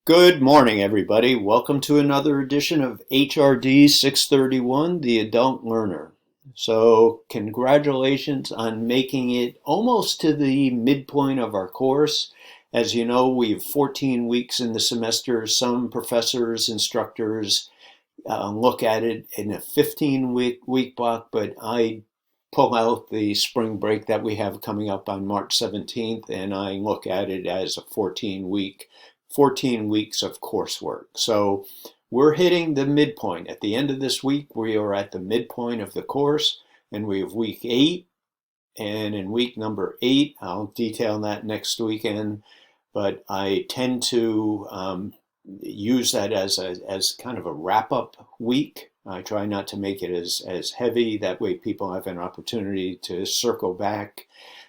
Good morning, everybody. Welcome to another edition of HRD 631, The Adult Learner. So, congratulations on making it almost to the midpoint of our course. As you know, we have 14 weeks in the semester. Some professors, instructors look at it in a 15-week block, but I pull out the spring break that we have coming up on March 17th, and I look at it as a 14 weeks of coursework. So we're hitting the midpoint. At the end of this week, we are at the midpoint of the course, and we have week 8. And in week number 8, I'll detail that next weekend, but I tend to use that as kind of a wrap-up week. I try not to make it as heavy. That way people have an opportunity to circle back,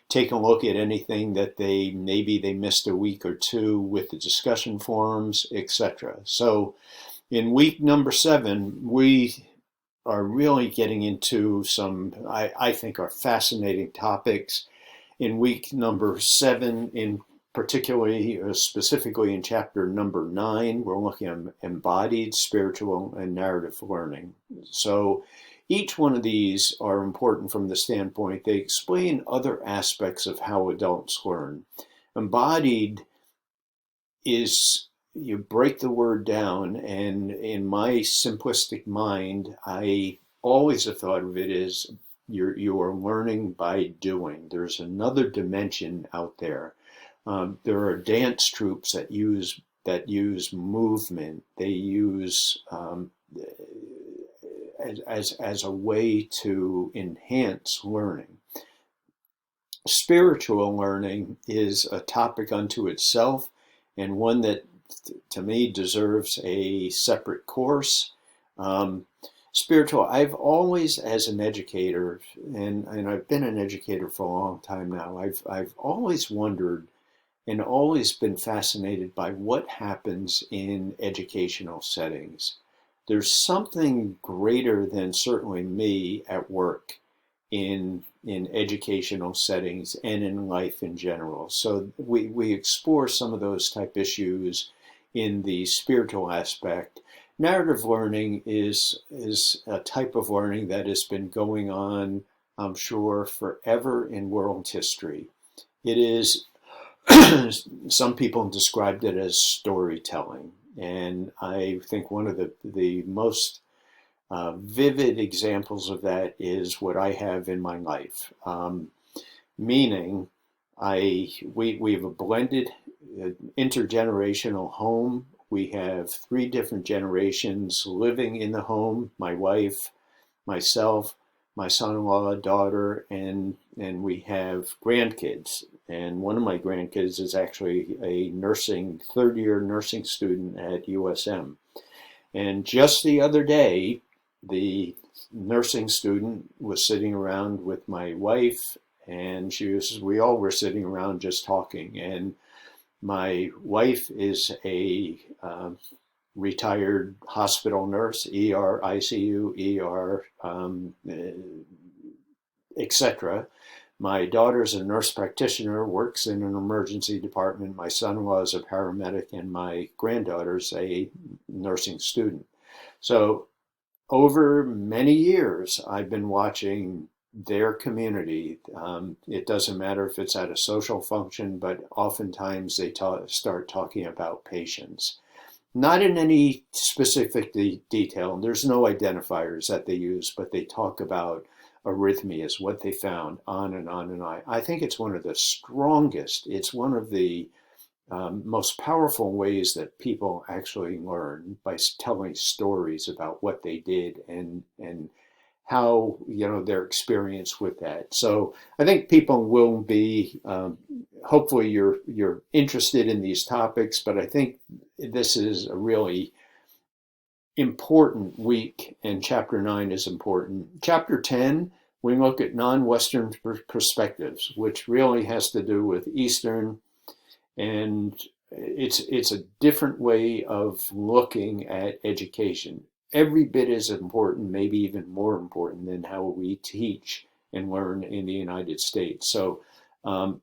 take a look at anything that maybe they missed a week or two with the discussion forums, etc. So in week number 7, we are really getting into some, I think, are fascinating topics. In week number 7, specifically in chapter number 9, we're looking at embodied, spiritual, and narrative learning. So each one of these are important from the standpoint they explain other aspects of how adults learn. Embodied is, you break the word down, and in my simplistic mind, I always have thought of it as you are learning by doing. There's another dimension out there. There are dance troupes that use movement. They use as a way to enhance learning. Spiritual learning is a topic unto itself, and one that to me deserves a separate course. Spiritual, I've always, as an educator, and I've been an educator for a long time now, I've always wondered and always been fascinated by what happens in educational settings. There's something greater than certainly me at work in educational settings and in life in general. So we explore some of those type issues in the spiritual aspect. Narrative learning is a type of learning that has been going on, I'm sure, forever in world history. It is, some people described it as storytelling. And I think one of the most vivid examples of that is what I have in my life. Meaning, we have a blended intergenerational home. We have 3 different generations living in the home: my wife, myself, my son-in-law, daughter, and we have grandkids. And one of my grandkids is actually a third-year nursing student at USM. And just the other day, the nursing student was sitting around with my wife, and we all were sitting around just talking. And my wife is a retired hospital nurse, ER, ICU, ER, etc. My daughter's a nurse practitioner, works in an emergency department. My son-in-law is a paramedic, and my granddaughter's a nursing student. So over many years, I've been watching their community. It doesn't matter if it's at a social function, but oftentimes they start talking about patients. Not in any specific detail, and there's no identifiers that they use, but they talk about arrhythmias, what they found, on and on and on. I think it's one of the strongest, it's one of the most powerful ways that people actually learn, by telling stories about what they did and how, their experience with that. So I think people will be, hopefully you're interested in these topics, but I think this is a really important week, and chapter 9 is important. Chapter 10, we look at non-Western perspectives, which really has to do with Eastern, and it's a different way of looking at education. Every bit as important, maybe even more important, than how we teach and learn in the United States. So I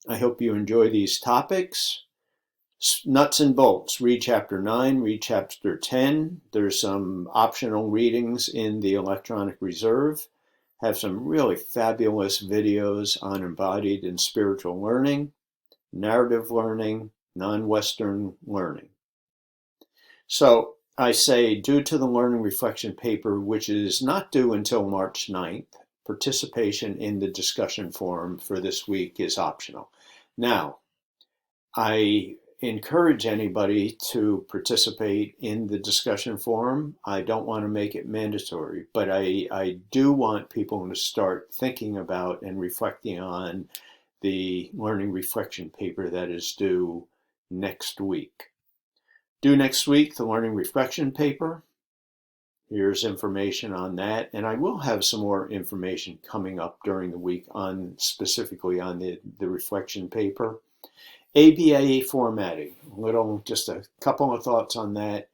hope you enjoy these topics. Nuts and bolts, read chapter 9, read chapter 10. There's some optional readings in the electronic reserve. Have some really fabulous videos on embodied and spiritual learning, narrative learning, non-Western learning. So I say, due to the learning reflection paper, which is not due until March 9th, participation in the discussion forum for this week is optional. Now, I encourage anybody to participate in the discussion forum. I don't want to make it mandatory, but I do want people to start thinking about and reflecting on the learning reflection paper that is due next week. Due next week, the learning reflection paper. Here's information on that, and I will have some more information coming up during the week on specifically on the reflection paper. ABA formatting, just a couple of thoughts on that.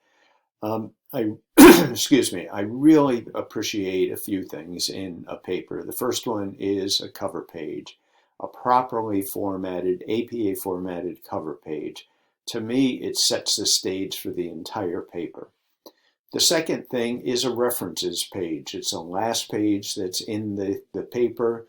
Excuse me, I really appreciate a few things in a paper. The first one is a cover page, a properly formatted, APA formatted cover page. To me, it sets the stage for the entire paper. The second thing is a references page. It's the last page that's in the paper.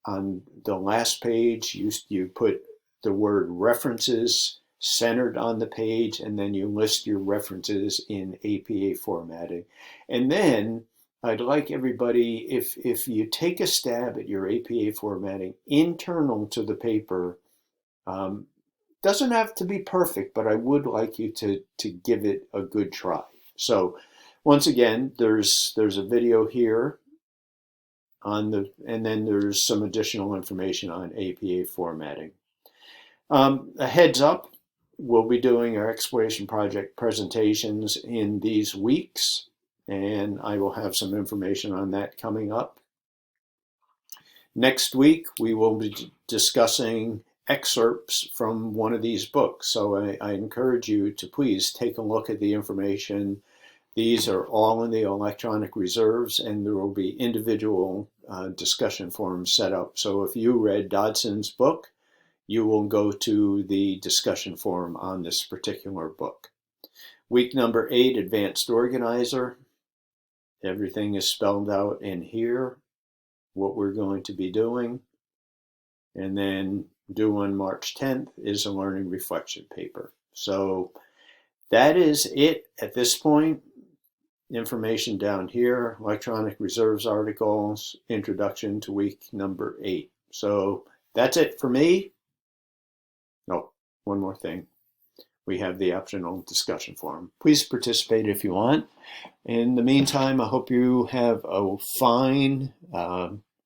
On the last page, you put the word references centered on the page, and then you list your references in APA formatting. And then I'd like everybody, if you take a stab at your APA formatting internal to the paper, doesn't have to be perfect, but I would like you to give it a good try. So once again, there's a video here and then there's some additional information on APA formatting. A heads up, we'll be doing our exploration project presentations in these weeks, and I will have some information on that coming up. Next week, we will be discussing excerpts from one of these books, so I encourage you to please take a look at the information. These are all in the electronic reserves, and there will be individual discussion forums set up. So if you read Dodson's book, you will go to the discussion forum on this particular book. Week number 8, Advanced Organizer. Everything is spelled out in here, what we're going to be doing. And then due on March 10th is a learning reflection paper. So that is it at this point. Information down here, electronic reserves articles, introduction to week number 8. So that's it for me. Oh, one more thing. We have the optional discussion forum. Please participate if you want. In the meantime, I hope you have a fine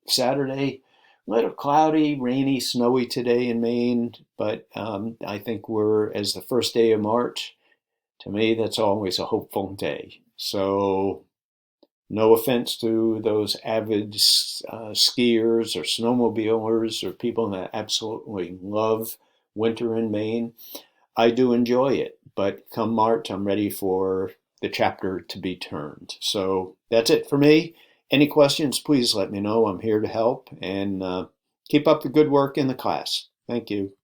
Saturday. A little cloudy, rainy, snowy today in Maine, but I think we're, as the first day of March, to me, that's always a hopeful day. So no offense to those avid skiers or snowmobilers or people that absolutely love winter in Maine. I do enjoy it, but come March, I'm ready for the chapter to be turned. So that's it for me. Any questions, please let me know. I'm here to help, and keep up the good work in the class. Thank you.